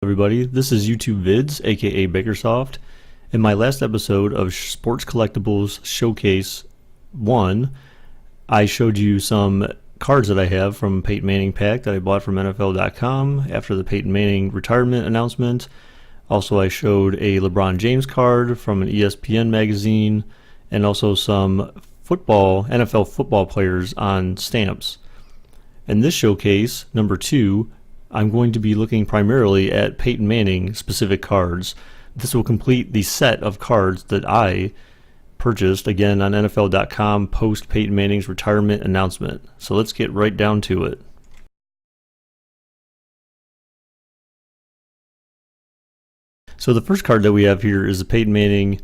everybody? This is YouTube Vids, aka Bakersoft. In my last episode of Sports Collectibles Showcase 1, I showed you some cards that I have from Peyton Manning pack that I bought from NFL.com after the Peyton Manning retirement announcement. Also, I showed a LeBron James card from an ESPN magazine, and also some NFL football players on stamps. In this showcase, number 2, I'm going to be looking primarily at Peyton Manning specific cards. This will complete the set of cards that I purchased, again, on NFL.com post Peyton Manning's retirement announcement. So let's get right down to it. So the first card that we have here is the Peyton Manning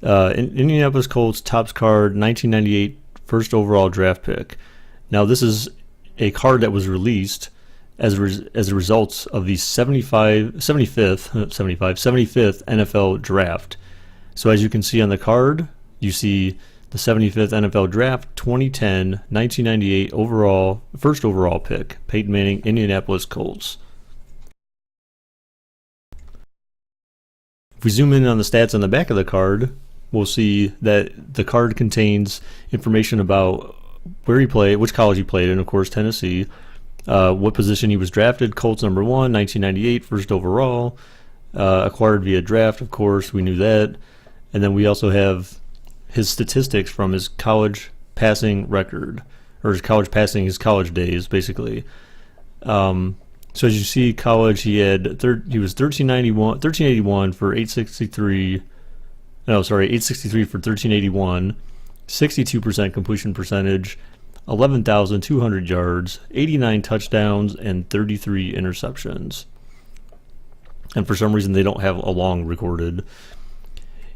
Indianapolis Colts Topps card, 1998 first overall draft pick. Now this is a card that was released as a result of the 75th NFL draft. So as you can see on the card, you see the 75th NFL draft, 2010, 1998 first overall pick, Peyton Manning, Indianapolis Colts. If we zoom in on the stats on the back of the card, we'll see that the card contains information about where he played, which college he played in, of course, Tennessee, what position he was drafted, Colts number 1, 1998, first overall, acquired via draft, of course, we knew that. And then we also have his statistics from his college passing record, or his college days, basically. So as you see, college, he was 1381 for 863 for 1381, 62% completion percentage, 11,200 yards, 89 touchdowns, and 33 interceptions. And for some reason, they don't have a long recorded.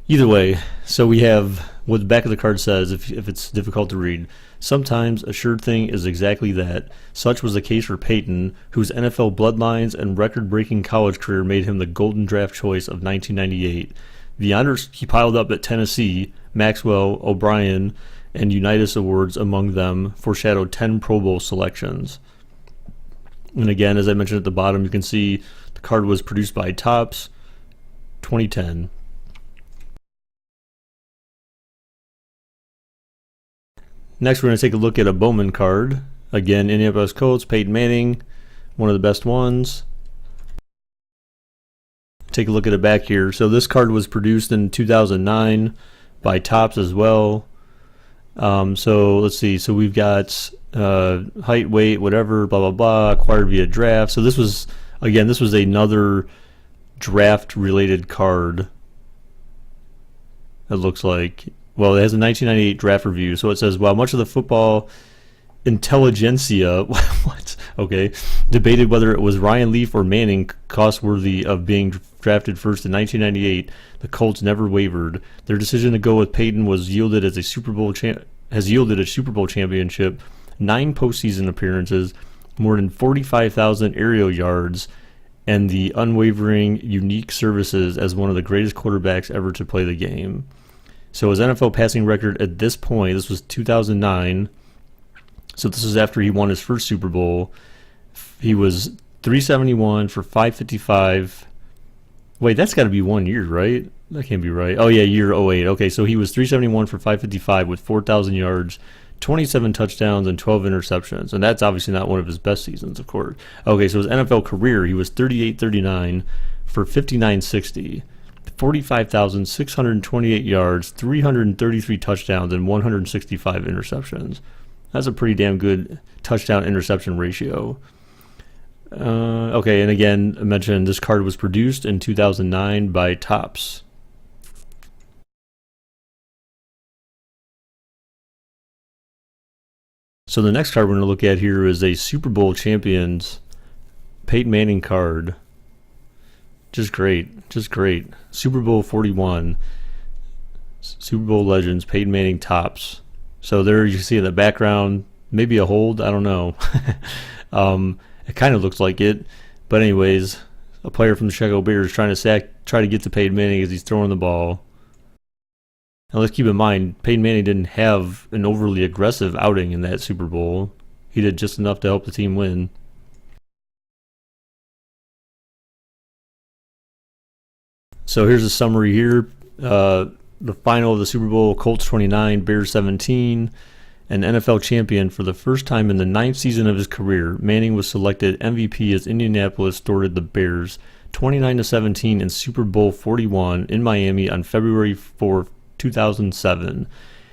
Either way, so we have what the back of the card says, if it's difficult to read. Sometimes a sure thing is exactly that. Such was the case for Peyton, whose NFL bloodlines and record-breaking college career made him the golden draft choice of 1998. The honors he piled up at Tennessee, Maxwell, O'Brien, and Unitas awards among them foreshadowed 10 Pro Bowl selections. And again, as I mentioned at the bottom, you can see the card was produced by Topps, 2010. Next, we're going to take a look at a Bowman card. Again, Indianapolis Colts, Peyton Manning, one of the best ones. Take a look at it back here. So this card was produced in 2009 by Topps as well. So let's see. So we've got height, weight, whatever, blah, blah, blah, acquired via draft. So this was another draft-related card, it looks like. Well, it has a 1998 draft review. So it says, while much of the football intelligentsia debated whether it was Ryan Leaf or Manning cost-worthy of being drafted first in 1998, the Colts never wavered. Their decision to go with Peyton has yielded a Super Bowl championship, 9 postseason appearances, more than 45,000 aerial yards, and the unwavering, unique services as one of the greatest quarterbacks ever to play the game. So his NFL passing record at this point, this was 2009, so this is after he won his first Super Bowl. He was 371 for 555. Wait, that's got to be 1 year, right? That can't be right. Oh, yeah, year 08. Okay, so he was 371 for 555 with 4,000 yards, 27 touchdowns, and 12 interceptions. And that's obviously not one of his best seasons, of course. Okay, so his NFL career, he was 38-39 for 5960. 45,628 yards, 333 touchdowns, and 165 interceptions. That's a pretty damn good touchdown-interception ratio. Okay, and again, I mentioned this card was produced in 2009 by Topps. So the next card we're going to look at here is a Super Bowl champions Peyton Manning card. Just great. Super Bowl 41. Super Bowl legends, Peyton Manning Topps. So there you see in the background, maybe a hold, I don't know. It kind of looks like it. But anyways, a player from the Chicago Bears trying to get to Peyton Manning as he's throwing the ball. And let's keep in mind, Peyton Manning didn't have an overly aggressive outing in that Super Bowl. He did just enough to help the team win. So here's a summary here. The final of the Super Bowl, Colts 29, Bears 17. An NFL champion for the first time in the 9th season of his career, Manning was selected MVP as Indianapolis thwarted the Bears 29-17 in Super Bowl 41 in Miami on February 4, 2007.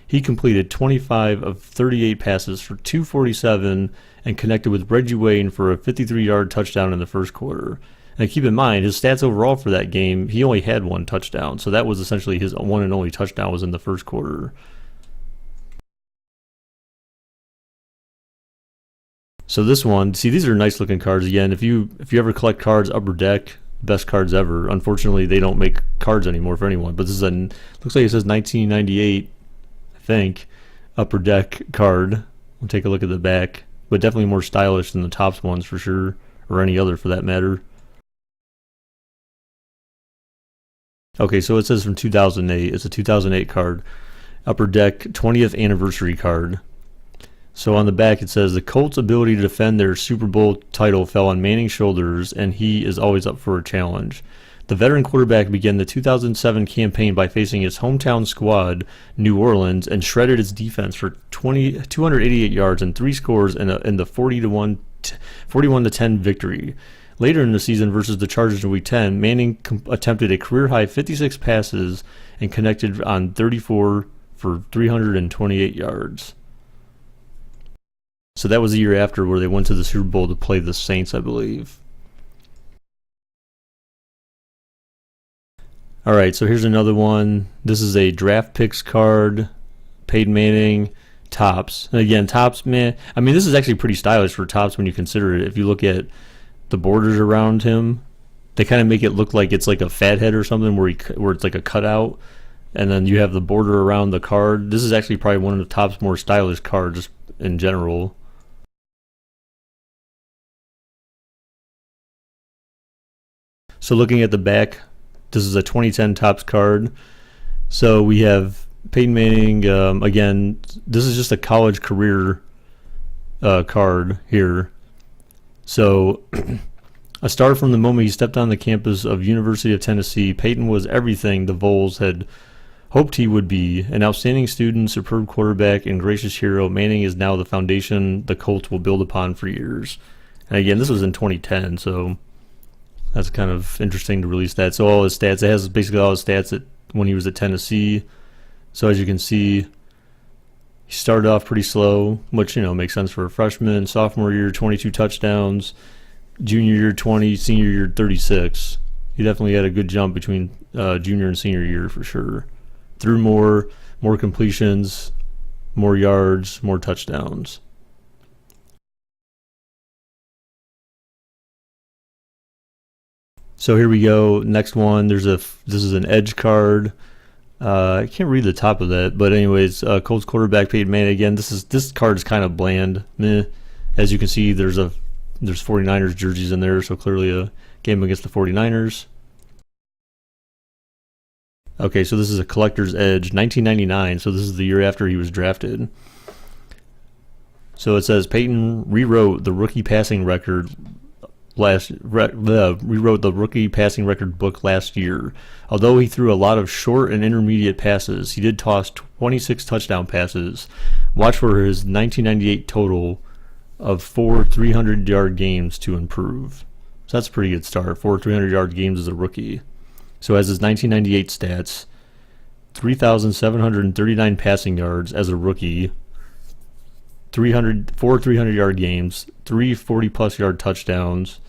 He completed 25 of 38 passes for 247 and connected with Reggie Wayne for a 53-yard touchdown in the first quarter. And keep in mind, his stats overall for that game, he only had one touchdown. So that was essentially his one and only touchdown was in the first quarter. So this one, see, these are nice looking cards. Again, if you ever collect cards, Upper Deck, best cards ever. Unfortunately, they don't make cards anymore for anyone. But this is looks like it says 1998, I think, Upper Deck card. We'll take a look at the back, but definitely more stylish than the Topps ones for sure, or any other for that matter. Okay, so it says from 2008. It's a 2008 card. Upper Deck 20th anniversary card. So on the back it says the Colts' ability to defend their Super Bowl title fell on Manning's shoulders, and he is always up for a challenge. The veteran quarterback began the 2007 campaign by facing his hometown squad, New Orleans, and shredded its defense for 288 yards and 3 scores in the 41-10 victory. Later in the season versus the Chargers in Week 10, Manning attempted a career-high 56 passes and connected on 34 for 328 yards. So that was the year after where they went to the Super Bowl to play the Saints, I believe. All right, so here's another one. This is a draft picks card. Peyton Manning, Topps. And again, Topps, man, I mean, this is actually pretty stylish for Topps when you consider it. If you look at the borders around him, they kind of make it look like it's like a fathead or something where it's like a cutout. And then you have the border around the card. This is actually probably one of the Topps more stylish cards in general. So looking at the back, this is a 2010 Topps card. So we have Peyton Manning. Again, this is just a college career card here. So a star from the moment he stepped on the campus of University of Tennessee, Peyton was everything the Vols had hoped he would be. An outstanding student, superb quarterback, and gracious hero, Manning is now the foundation the Colts will build upon for years. And again, this was in 2010, so that's kind of interesting to release that. So all his stats, it has basically all his stats when he was at Tennessee. So as you can see, he started off pretty slow, which, makes sense for a freshman. Sophomore year, 22 touchdowns. Junior year, 20. Senior year, 36. He definitely had a good jump between junior and senior year for sure. Threw more completions, more yards, more touchdowns. So here we go. Next one. This is an edge card. I can't read the top of that, but anyways, Colts quarterback Peyton Manning again. This card is kind of bland. Meh. As you can see, there's 49ers jerseys in there, so clearly a game against the 49ers. Okay, so this is a collector's edge, 1999. So this is the year after he was drafted. So it says Peyton rewrote the rookie passing record rewrote the rookie passing record book last year. Although he threw a lot of short and intermediate passes, he did toss 26 touchdown passes. Watch for his 1998 total of 4 300-yard games to improve. So that's a pretty good start. 4 300-yard games as a rookie. So as his 1998 stats, 3,739 passing yards as a rookie, 4 300-yard games, 3 40-plus yard touchdowns.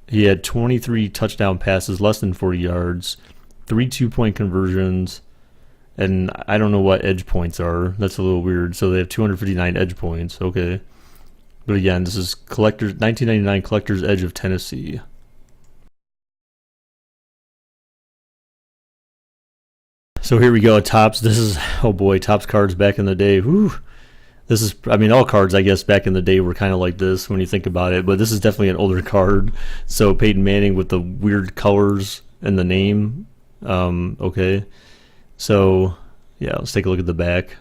He had 23 touchdown passes, less than 40 yards, 3 two-point conversions, and I don't know what edge points are. That's a little weird. So they have 259 edge points. Okay. But again, this is 1999 Collector's Edge of Tennessee. So here we go, Topps. This is, oh boy, Topps cards back in the day. Whew. This is, all cards, I guess, back in the day were kind of like this when you think about it, but this is definitely an older card. So Peyton Manning with the weird colors and the name. Okay. So, yeah, let's take a look at the back.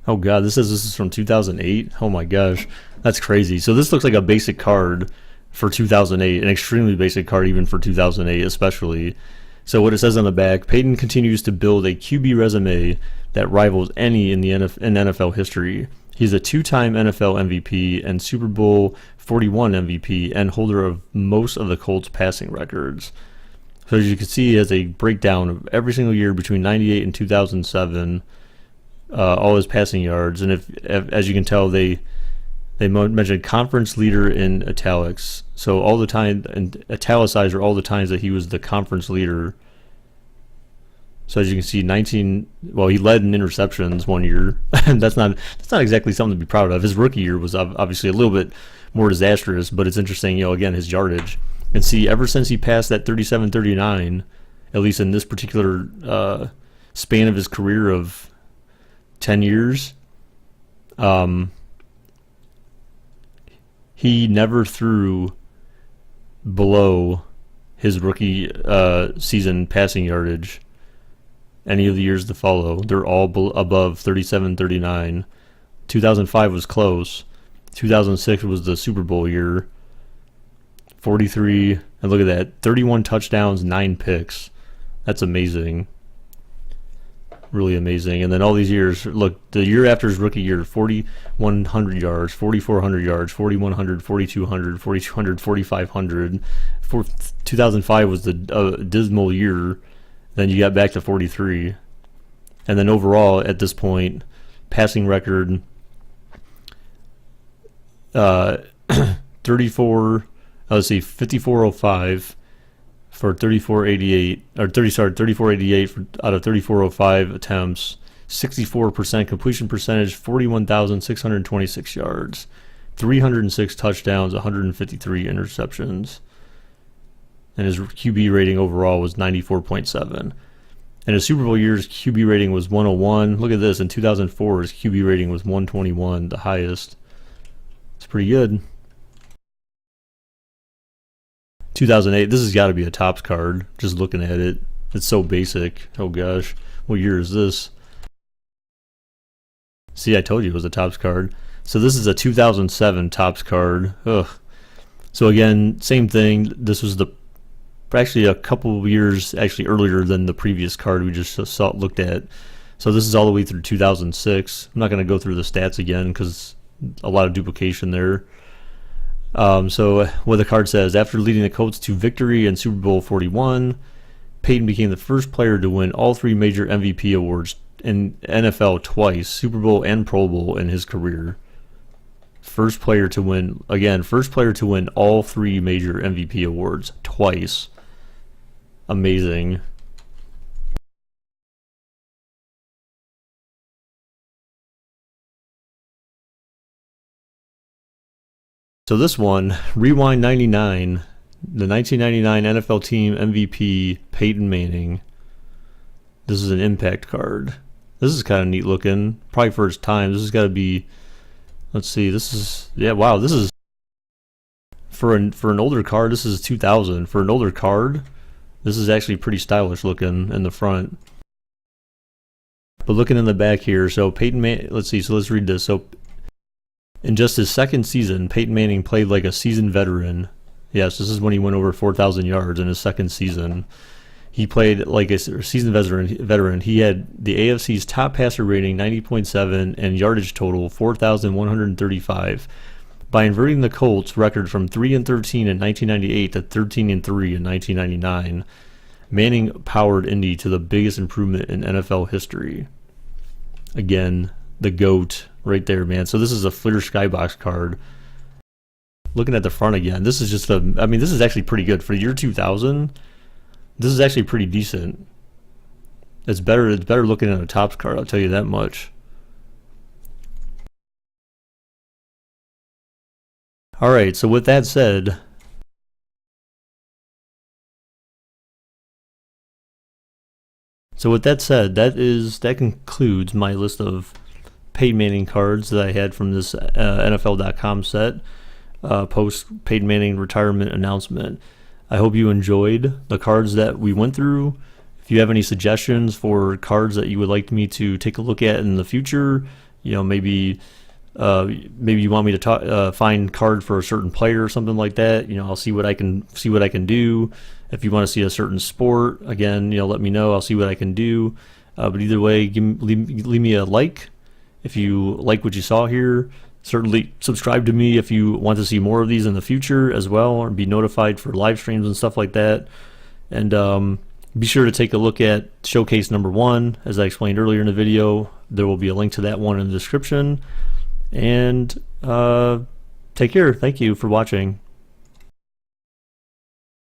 Oh, God, this is from 2008? Oh, my gosh. That's crazy. So this looks like a basic card for 2008, an extremely basic card even for 2008 especially. So what it says on the back, Peyton continues to build a QB resume that rivals any in NFL history. He's a two-time NFL MVP and Super Bowl 41 MVP and holder of most of the Colts passing records. So as you can see, he has a breakdown of every single year between 98 and 2007, all his passing yards. And if as you can tell, they mentioned conference leader in italics. So all the time, and italicized are all the times that he was the conference leader. So as you can see, he led in interceptions one year. that's not exactly something to be proud of. His rookie year was obviously a little bit more disastrous, but it's interesting, again, his yardage. And see, ever since he passed that 37-39, at least in this particular span of his career of 10 years, he never threw below his rookie season passing yardage any of the years to follow. They're all above 37-39. 2005 was close. 2006 was the Super Bowl year. 43, and look at that, 31 touchdowns, 9 picks. That's amazing. Really amazing. And then all these years, look, the year after his rookie year, 4,100 yards, 4,400 yards, 4,100, 4,200, 4,200, 4,500. 2005 was the dismal year. Then you got back to 43. And then overall, at this point, passing record, 5405 for 3488 out of 3405 attempts, 64% completion percentage, 41,626 yards, 306 touchdowns, 153 interceptions. And his QB rating overall was 94.7. And his Super Bowl year's QB rating was 101. Look at this, in 2004 his QB rating was 121, the highest. It's pretty good. 2008, this has got to be a Topps card, just looking at it. It's so basic. Oh gosh, what year is this? See, I told you it was a Topps card. So this is a 2007 Topps card. Ugh. So again, same thing. This was actually a couple of years earlier than the previous card we just looked at. So this is all the way through 2006. I'm not going to go through the stats again because a lot of duplication there. So what the card says, after leading the Colts to victory in Super Bowl 41, Peyton became the first player to win all 3 major MVP awards in NFL twice, Super Bowl and Pro Bowl in his career. First player to win all 3 major MVP awards twice. Amazing. So this one, Rewind 99, the 1999 NFL Team MVP, Peyton Manning. This is an impact card. This is kind of neat looking, probably for its time. This has got to be, let's see, this is, yeah, wow, this is, for an older card, this is 2000. For an older card, this is actually pretty stylish looking in the front. But looking in the back here, so Peyton Manning, let's see, so let's read this. So in just his second season, Peyton Manning played like a seasoned veteran. Yes, this is when he went over 4,000 yards in his second season. He played like a seasoned veteran. He had the AFC's top passer rating, 90.7, and yardage total, 4,135. By inverting the Colts' record from 3-13 in 1998 to 13-3 in 1999, Manning powered Indy to the biggest improvement in NFL history. Again, the GOAT right there, man. So this is a Fleer Skybox card. Looking at the front again, this is just this is actually pretty good. For the year 2000, this is actually pretty decent. It's better looking than a Topps card, I'll tell you that much. Alright, so with that said, that concludes my list of Peyton Manning cards that I had from this NFL.com set post Peyton Manning retirement announcement. I hope you enjoyed the cards that we went through. If you have any suggestions for cards that you would like me to take a look at in the future, maybe maybe you want me to find card for a certain player or something like that. I'll see what I can do. If you want to see a certain sport, again, let me know. I'll see what I can do. But either way, leave me a like if you like what you saw here. Certainly subscribe to me if you want to see more of these in the future as well, or be notified for live streams and stuff like that. And be sure to take a look at showcase number 1, as I explained earlier in the video. There will be a link to that one in the description. And take care. Thank you for watching.